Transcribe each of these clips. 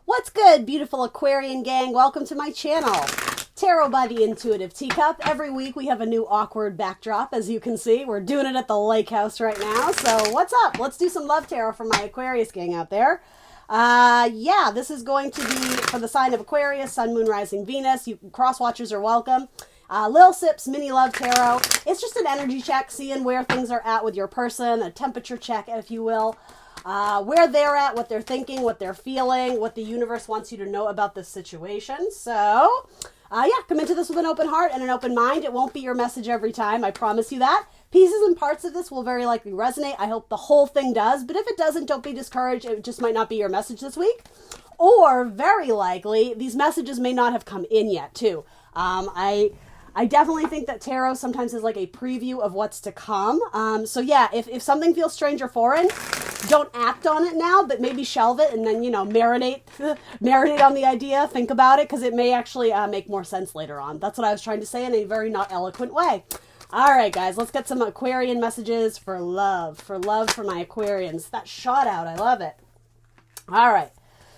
What's good, beautiful Aquarian gang? Welcome to my channel, Tarot by the Intuitive Teacup. Every week we have a new awkward backdrop, as you can see. We're doing it at the lake house right now. So what's up? Let's do some love tarot for my Aquarius gang out there. Yeah, this is going to be for the sign of Aquarius, Sun, Moon, Rising, Venus. You cross-watchers are welcome. Lil Sips Mini Love Tarot. It's just an energy check, seeing where things are at with your person, a temperature check, if you will. Where they're at, what they're thinking, what they're feeling, what the universe wants you to know about this situation. So, yeah, come into this with an open heart and an open mind. It won't be your message every time, I promise you that. Pieces and parts of this will very likely resonate. I hope the whole thing does, but if it doesn't, don't be discouraged. It just might not be your message this week. Or, very likely, these messages may not have come in yet, too. I definitely think that tarot sometimes is like a preview of what's to come. So yeah, if something feels strange or foreign, don't act on it now, but maybe shelve it and then, you know, marinate on the idea, think about it, because it may actually make more sense later on. That's what I was trying to say in a very not eloquent way. All right, guys, let's get some Aquarian messages for love for my Aquarians. That shot out, I love it. All right.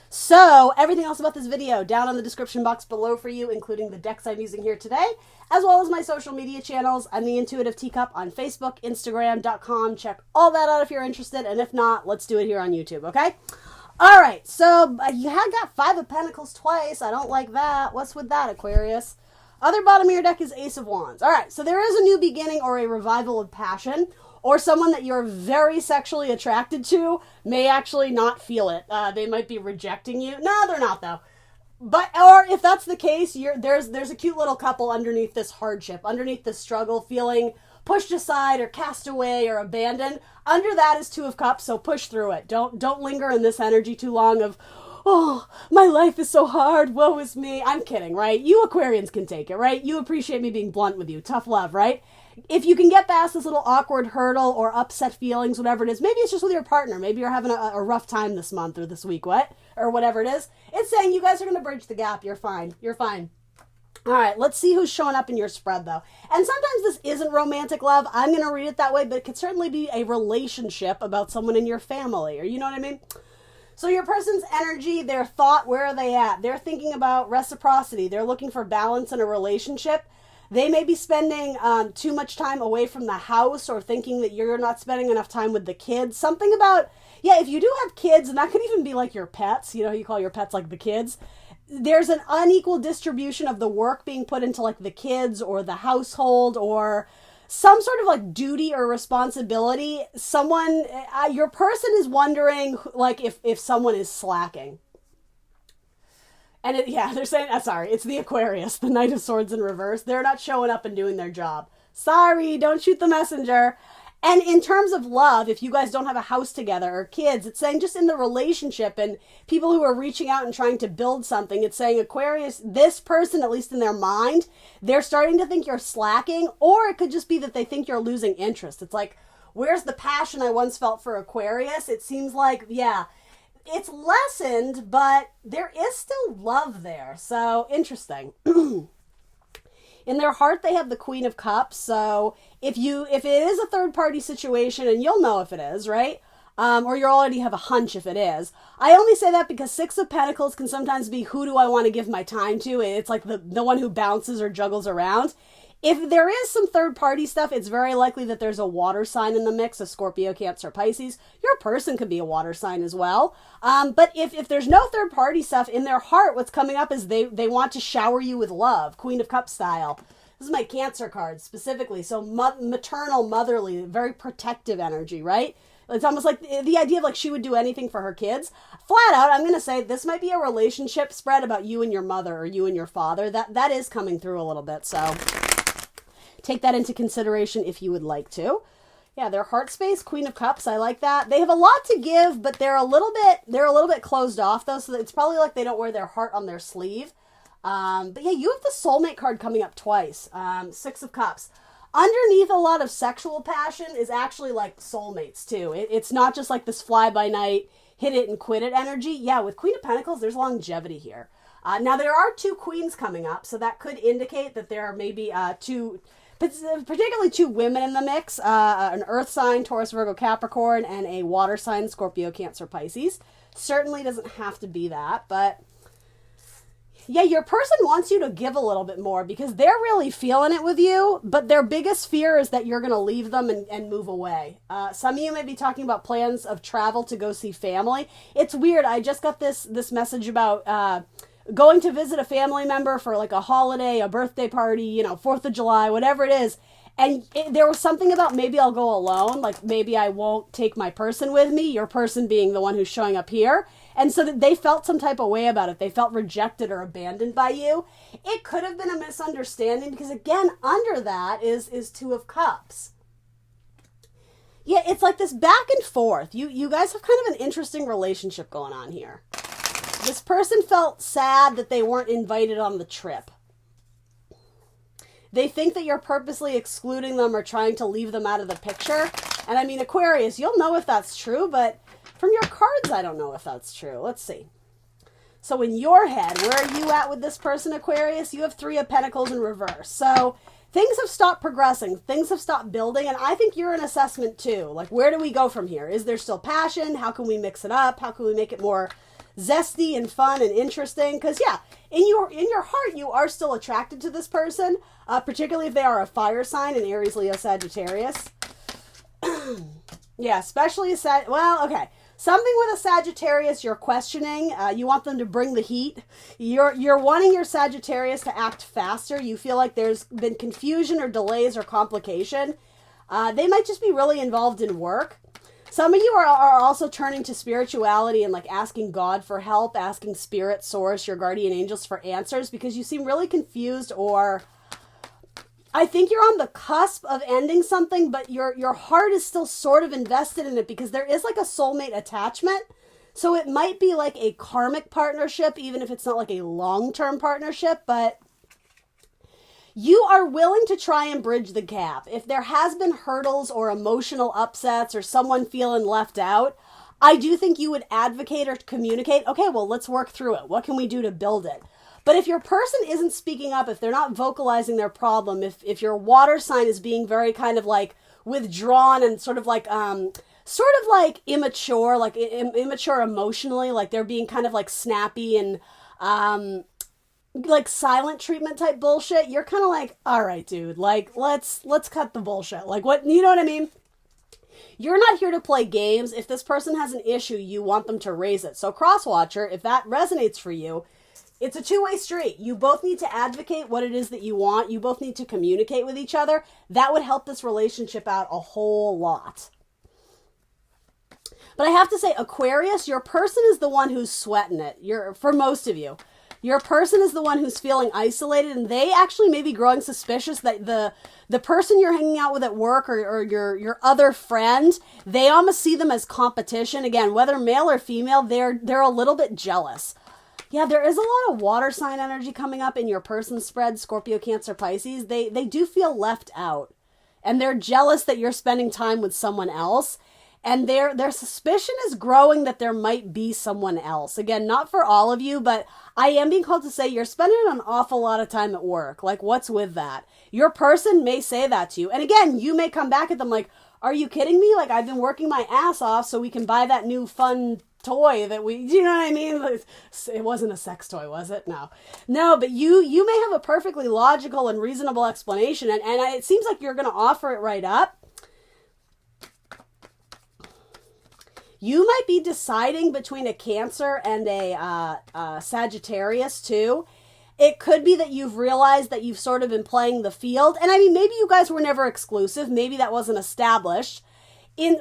So, everything else about this video down in the description box below for you, including the decks I'm using here today, as well as my social media channels. I'm the Intuitive Teacup on Facebook, Instagram.com. Check all that out if you're interested, and if not, let's do it here on YouTube, okay? All right, so you have got Five of Pentacles twice. I don't like that. What's with that, Aquarius? Other bottom of your deck is Ace of Wands. All right, so there is a new beginning or a revival of passion, or someone that you're very sexually attracted to may actually not feel it. They might be rejecting you. No, they're not, though. But, or if that's the case, there's a cute little couple underneath this hardship, underneath this struggle, feeling pushed aside or cast away or abandoned. Under that is Two of Cups, so push through it. Don't linger in this energy too long of, oh, my life is so hard, woe is me. I'm kidding, right? You Aquarians can take it, right? You appreciate me being blunt with you. Tough love, right? If you can get past this little awkward hurdle or upset feelings, whatever it is, maybe it's just with your partner. Maybe you're having a rough time this month or this week, or whatever it is. It's saying you guys are going to bridge the gap. You're fine. You're fine. All right, let's see who's showing up in your spread, though. And sometimes this isn't romantic love. I'm going to read it that way, but it could certainly be a relationship about someone in your family, or you know what I mean? So your person's energy, their thought, where are they at? They're thinking about reciprocity. They're looking for balance in a relationship. They may be spending too much time away from the house, or thinking that you're not spending enough time with the kids. Something about, yeah, if you do have kids, and that could even be like your pets, you know, you call your pets like the kids. There's an unequal distribution of the work being put into like the kids or the household, or some sort of like duty or responsibility. Someone, your person is wondering like if someone is slacking. And yeah, they're saying, sorry, it's the Aquarius, the Knight of Swords in reverse. They're not showing up and doing their job. Sorry, don't shoot the messenger. And in terms of love, if you guys don't have a house together or kids, it's saying just in the relationship and people who are reaching out and trying to build something, it's saying Aquarius, this person, at least in their mind, they're starting to think you're slacking, or it could just be that they think you're losing interest. It's like, where's the passion I once felt for Aquarius? It seems like, yeah, it's lessened, but there is still love there. So interesting. In their heart, they have the Queen of Cups. So if it is a third party situation, and you'll know if it is, right? Or you already have a hunch if it is. I only say that because Six of Pentacles can sometimes be, who do I want to give my time to? It's like the one who bounces or juggles around. If there is some third-party stuff, it's very likely that there's a water sign in the mix, a Scorpio, Cancer, Pisces. Your person could be a water sign as well. But if there's no third-party stuff, in their heart, what's coming up is they want to shower you with love, Queen of Cups style. This is my Cancer card specifically. So maternal, motherly, very protective energy, right? It's almost like the idea of like she would do anything for her kids. Flat out, I'm going to say this might be a relationship spread about you and your mother or you and your father. That is coming through a little bit, so take that into consideration if you would like to. Yeah, their heart space, Queen of Cups, I like that. They have a lot to give, but they're a little bit closed off though, so it's probably like they don't wear their heart on their sleeve. But yeah, you have the soulmate card coming up twice. Six of Cups. Underneath a lot of sexual passion is actually like soulmates too. It's not just like this fly by night, hit it and quit it energy. Yeah, with Queen of Pentacles, there's longevity here. Now there are two queens coming up, so that could indicate that there are maybe two particularly two women in the mix, an earth sign, Taurus, Virgo, Capricorn, and a water sign, Scorpio, Cancer, Pisces. Certainly doesn't have to be that, but yeah, your person wants you to give a little bit more because they're really feeling it with you, but their biggest fear is that you're going to leave them and move away. Some of you may be talking about plans of travel to go see family. It's weird. I just got this message about going to visit a family member for like a holiday, a birthday party, 4th of July, whatever it is. And there was something about maybe I'll go alone, like maybe I won't take my person with me, your person being the one who's showing up here. And so that they felt some type of way about it. They felt rejected or abandoned by you. It could have been a misunderstanding because, again, under that is Two of Cups. Yeah, it's like this back and forth. You guys have kind of an interesting relationship going on here. This person felt sad that they weren't invited on the trip. They think that you're purposely excluding them or trying to leave them out of the picture. And I mean, Aquarius, you'll know if that's true, but from your cards, I don't know if that's true. Let's see. So in your head, where are you at with this person, Aquarius? You have 3 of Pentacles in reverse. So things have stopped progressing. Things have stopped building. And I think you're in assessment too. Like, where do we go from here? Is there still passion? How can we mix it up? How can we make it more zesty and fun and interesting? Because yeah, in your heart, you are still attracted to this person, particularly if they are a fire sign, an Aries, Leo, Sagittarius. Yeah, especially okay. Something with a Sagittarius you're questioning. You want them to bring the heat. You're wanting your Sagittarius to act faster. You feel like there's been confusion or delays or complication. They might just be really involved in work. Some of you are also turning to spirituality and like asking God for help, asking spirit, source, your guardian angels for answers because you seem really confused, or I think you're on the cusp of ending something, but your heart is still sort of invested in it because there is like a soulmate attachment. So it might be like a karmic partnership, even if it's not like a long-term partnership, but you are willing to try and bridge the gap. If there has been hurdles or emotional upsets or someone feeling left out, I do think you would advocate or communicate, okay, well, let's work through it. What can we do to build it? But if your person isn't speaking up, if they're not vocalizing their problem, if your water sign is being very kind of like withdrawn and sort of like immature, like immature emotionally, like they're being kind of like snappy and like silent treatment type bullshit, you're kind of like, all right, dude, like let's cut the bullshit. Like what, you know what I mean? You're not here to play games. If this person has an issue, you want them to raise it. So Crosswatcher, if that resonates for you, it's a two-way street. You both need to advocate what it is that you want. You both need to communicate with each other. That would help this relationship out a whole lot. But I have to say, Aquarius, your person is the one who's sweating it. For most of you. Your person is the one who's feeling isolated, and they actually may be growing suspicious that the person you're hanging out with at work or your other friend, they almost see them as competition. Again, whether male or female, they're a little bit jealous. Yeah, there is a lot of water sign energy coming up in your person spread, Scorpio, Cancer, Pisces. They do feel left out. And they're jealous that you're spending time with someone else. And their suspicion is growing that there might be someone else. Again, not for all of you, but I am being called to say you're spending an awful lot of time at work. Like, what's with that? Your person may say that to you. And again, you may come back at them like, are you kidding me? Like, I've been working my ass off so we can buy that new fun toy that you know what I mean? It wasn't a sex toy, was it? No, but you may have a perfectly logical and reasonable explanation, and it seems like you're going to offer it right up. You might be deciding between a Cancer and a Sagittarius too. It could be that you've realized that you've sort of been playing the field, and I mean, maybe you guys were never exclusive. Maybe that wasn't established.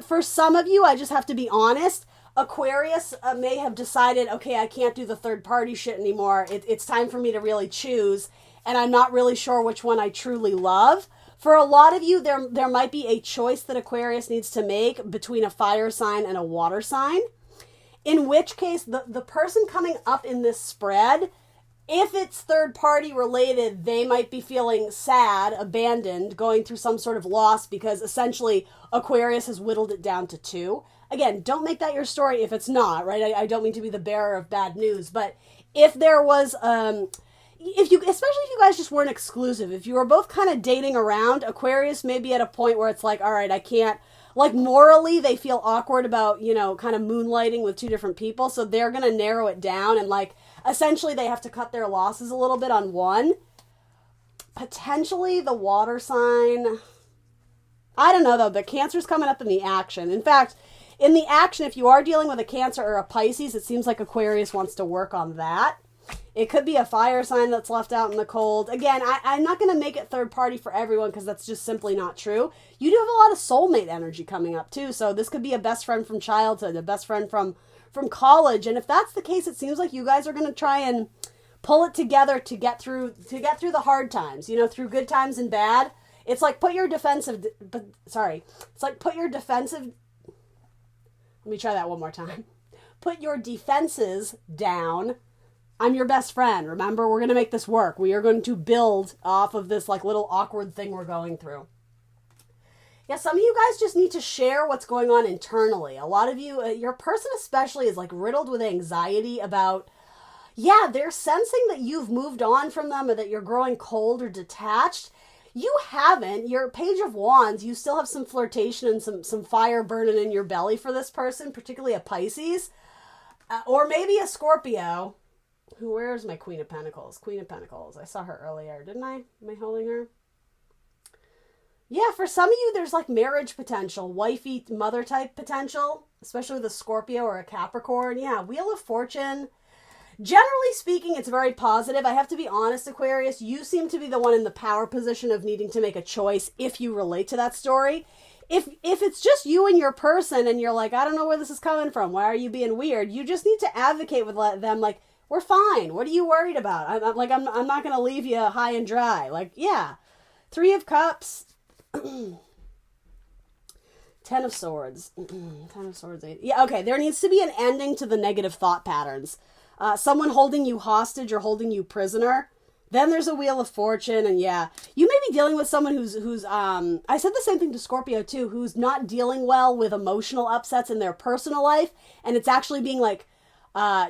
For some of you, I just have to be honest, Aquarius may have decided, okay, I can't do the third party shit anymore. It's time for me to really choose, and I'm not really sure which one I truly love. For a lot of you, there might be a choice that Aquarius needs to make between a fire sign and a water sign, in which case the person coming up in this spread, if it's third party related, they might be feeling sad, abandoned, going through some sort of loss because essentially Aquarius has whittled it down to 2. Again, don't make that your story if it's not, right? I don't mean to be the bearer of bad news, but if there was, especially if you guys just weren't exclusive, if you were both kind of dating around, Aquarius may be at a point where it's like, all right, I can't, like morally, they feel awkward about, kind of moonlighting with two different people. So they're going to narrow it down and like, essentially they have to cut their losses a little bit on one. Potentially the water sign. I don't know though, but Cancer's coming up in the action. In fact, in the action, if you are dealing with a Cancer or a Pisces, it seems like Aquarius wants to work on that. It could be a fire sign that's left out in the cold. Again, I'm not going to make it third party for everyone because that's just simply not true. You do have a lot of soulmate energy coming up too. So this could be a best friend from childhood, a best friend from college. And if that's the case, it seems like you guys are going to try and pull it together to get through the hard times, through good times and bad. It's like put your defensive, let me try that one more time. Put your defenses down. I'm your best friend. Remember, we're going to make this work. We are going to build off of this like little awkward thing we're going through. Yeah, some of you guys just need to share what's going on internally. A lot of you, your person especially, is like riddled with anxiety about, they're sensing that you've moved on from them or that you're growing cold or detached. You haven't. Your Page of Wands, you still have some flirtation and some fire burning in your belly for this person, particularly a Pisces, or maybe a Scorpio. Where's my Queen of Pentacles? Queen of Pentacles. I saw her earlier, didn't I? Am I holding her? Yeah, for some of you, there's like marriage potential, wifey, mother type potential, especially with a Scorpio or a Capricorn. Yeah, Wheel of Fortune. Generally speaking, it's very positive. I have to be honest, Aquarius, you seem to be the one in the power position of needing to make a choice if you relate to that story. If it's just you and your person and you're like, I don't know where this is coming from, why are you being weird? You just need to advocate with them like, we're fine. What are you worried about? I'm not going to leave you high and dry. Like, yeah. 3 of Cups. 10 of Swords. 10 of Swords. 8. Yeah, okay. There needs to be an ending to the negative thought patterns. Someone holding you hostage or holding you prisoner. Then there's a Wheel of Fortune, and yeah, you may be dealing with someone who's I said the same thing to Scorpio too, who's not dealing well with emotional upsets in their personal life, and it's actually being like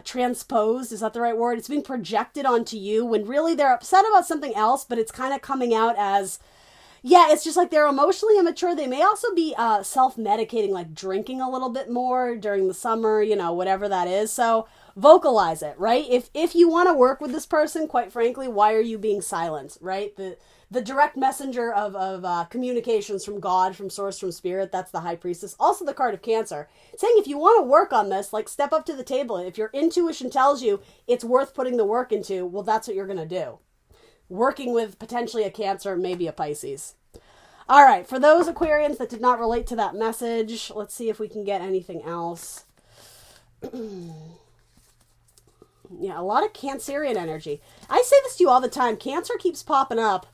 transposed, is that the right word? It's being projected onto you when really they're upset about something else, but it's kind of coming out as, it's just like they're emotionally immature. They may also be self-medicating, like drinking a little bit more during the summer, whatever that is. So vocalize it, right? If you want to work with this person, quite frankly, why are you being silent, right? The direct messenger of communications from God, from source, from spirit, that's the High Priestess. Also the card of Cancer. Saying if you want to work on this, like step up to the table. If your intuition tells you it's worth putting the work into, well, that's what you're going to do. Working with potentially a Cancer, maybe a Pisces. All right, for those Aquarians that did not relate to that message, let's see if we can get anything else. Yeah, a lot of Cancerian energy. I say this to you all the time. Cancer keeps popping up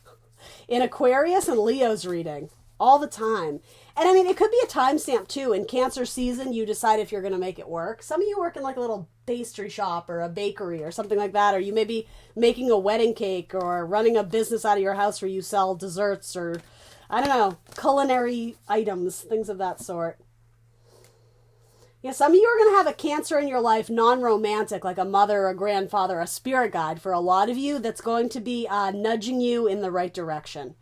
in Aquarius and Leo's reading all the time. And I mean, it could be a timestamp too. In Cancer season, you decide if you're going to make it work. Some of you work in like a little pastry shop or a bakery or something like that. Or you may be making a wedding cake or running a business out of your house where you sell desserts or, I don't know, culinary items, things of that sort. Yeah, some of you are going to have a Cancer in your life, non-romantic, like a mother, a grandfather, a spirit guide. For a lot of you, that's going to be nudging you in the right direction.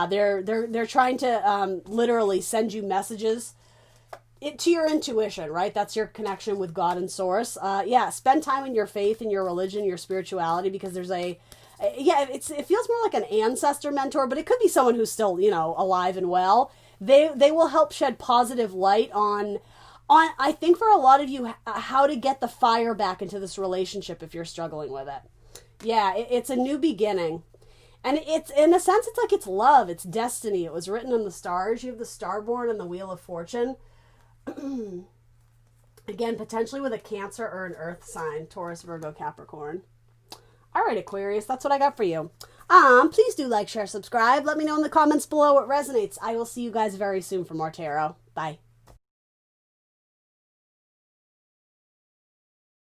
They're trying to literally send you messages to your intuition, right? That's your connection with God and Source. Spend time in your faith and your religion, your spirituality, because there's it feels more like an ancestor mentor, but it could be someone who's still, alive and well. They will help shed positive light on, I think for a lot of you, how to get the fire back into this relationship if you're struggling with it. Yeah, it's a new beginning. And it's, in a sense, it's like it's love, it's destiny. It was written in the stars. You have the Starborn and the Wheel of Fortune. Again, potentially with a Cancer or an Earth sign, Taurus, Virgo, Capricorn. All right, Aquarius, that's what I got for you. Please do like, share, subscribe. Let me know in the comments below what resonates. I will see you guys very soon for more tarot. Bye.